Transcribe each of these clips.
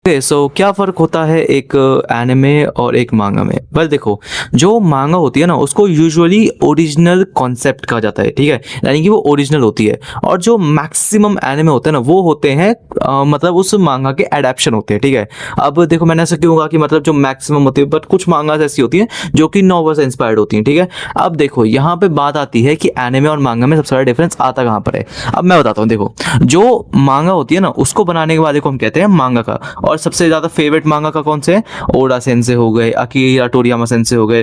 Okay, सो क्या फ़र्क होता है एक एनिमे और एक मांगा में? वेल देखो, जो मांगा होती है ना उसको यूजुअली ओरिजिनल कॉन्सेप्ट कहा जाता है, ठीक है? यानी कि वो ओरिजिनल होती है। और जो मैक्सिमम एनिमे होते हैं ना वो होते हैं मतलब उस मांगा के एडैप्शन होते हैं, ठीक है? अब देखो मैंने ऐसा क्यों कहा कि मतलब जो मैक्सिमम होती है, बट कुछ मांगास ऐसी होती हैं जो कि नॉवेल से इंस्पायर्ड होती हैं, ठीक है? अब देखो यहाँ पे बात आती है कि एनिमे और मांगा में सबसे बड़ा डिफरेंस आता कहाँ पर है? अब मैं बताता हूँ, देखो जो मांगा होती है ना उसको बनाने के वाले को हम कहते हैं मांगाका। और सबसे ज्यादा फेवरेट मांगाका कौन से हैं? ओडा सेंसे हो गए, अकीरा टोरियामा सेंसे हो गए,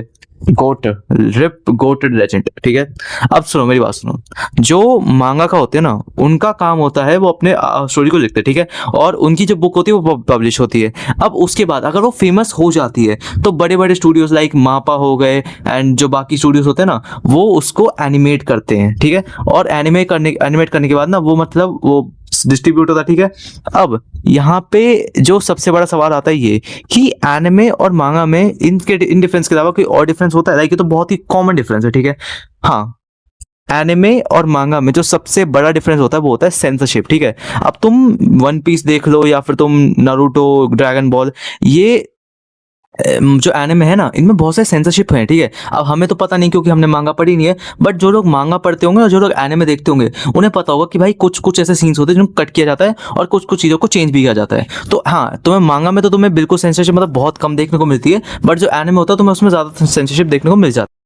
गोट रिप गोटेड लेजेंड, ठीक है? अब सुनो मेरी बात सुनो। जो मांगाका होते हैं ना उनका काम होता है वो अपने स्टोरी को लिखते हैं, ठीक है? और उनकी जो बुक होती है वो पब्लिश होती है। अब उसके बाद अगर वो फेमस हो जाती है तो बड़े बड़े स्टूडियोज लाइक मापा हो गए एंड जो बाकी स्टूडियोज होते हैं ना वो उसको एनिमेट करते हैं, ठीक है? और एनिमेट करने के बाद ना वो मतलब वो डिस्ट्रीब्यूट होता है, ठीक है? अब यहाँ पे जो सबसे बड़ा सवाल आता है ये कि एनिमे और मांगा में इन डिफरेंस के अलावा कोई और डिफरेंस होता है? लाइक ये तो बहुत ही कॉमन डिफरेंस है, ठीक है? हाँ, एनिमे और मांगा में जो सबसे बड़ा डिफरेंस होता है वो होता है सेंसरशिप, ठीक है? अब तुम वन पीस देख लो या फिर तुम नारुतो, ड्रैगन बॉल, ये जो एनिमे है ना इनमें बहुत सारे सेंसरशिप हैं, ठीक है? अब हमें तो पता नहीं क्योंकि हमने मांगा पढ़ी नहीं है, बट जो लोग मांगा पढ़ते होंगे और जो लोग एनिमे देखते होंगे उन्हें पता होगा कि भाई कुछ कुछ ऐसे सीन्स होते हैं जिनको कट किया जाता है और कुछ कुछ चीज़ों को चेंज भी किया जाता है। तो हाँ, तुम्हें मांगा में तो तुम्हें बिल्कुल सेंसरशिप मतलब बहुत कम देखने को मिलती है, बट जो एनिमे होता है तुम्हें उसमें ज़्यादा सेंसरशिप देखने को मिल जाता है।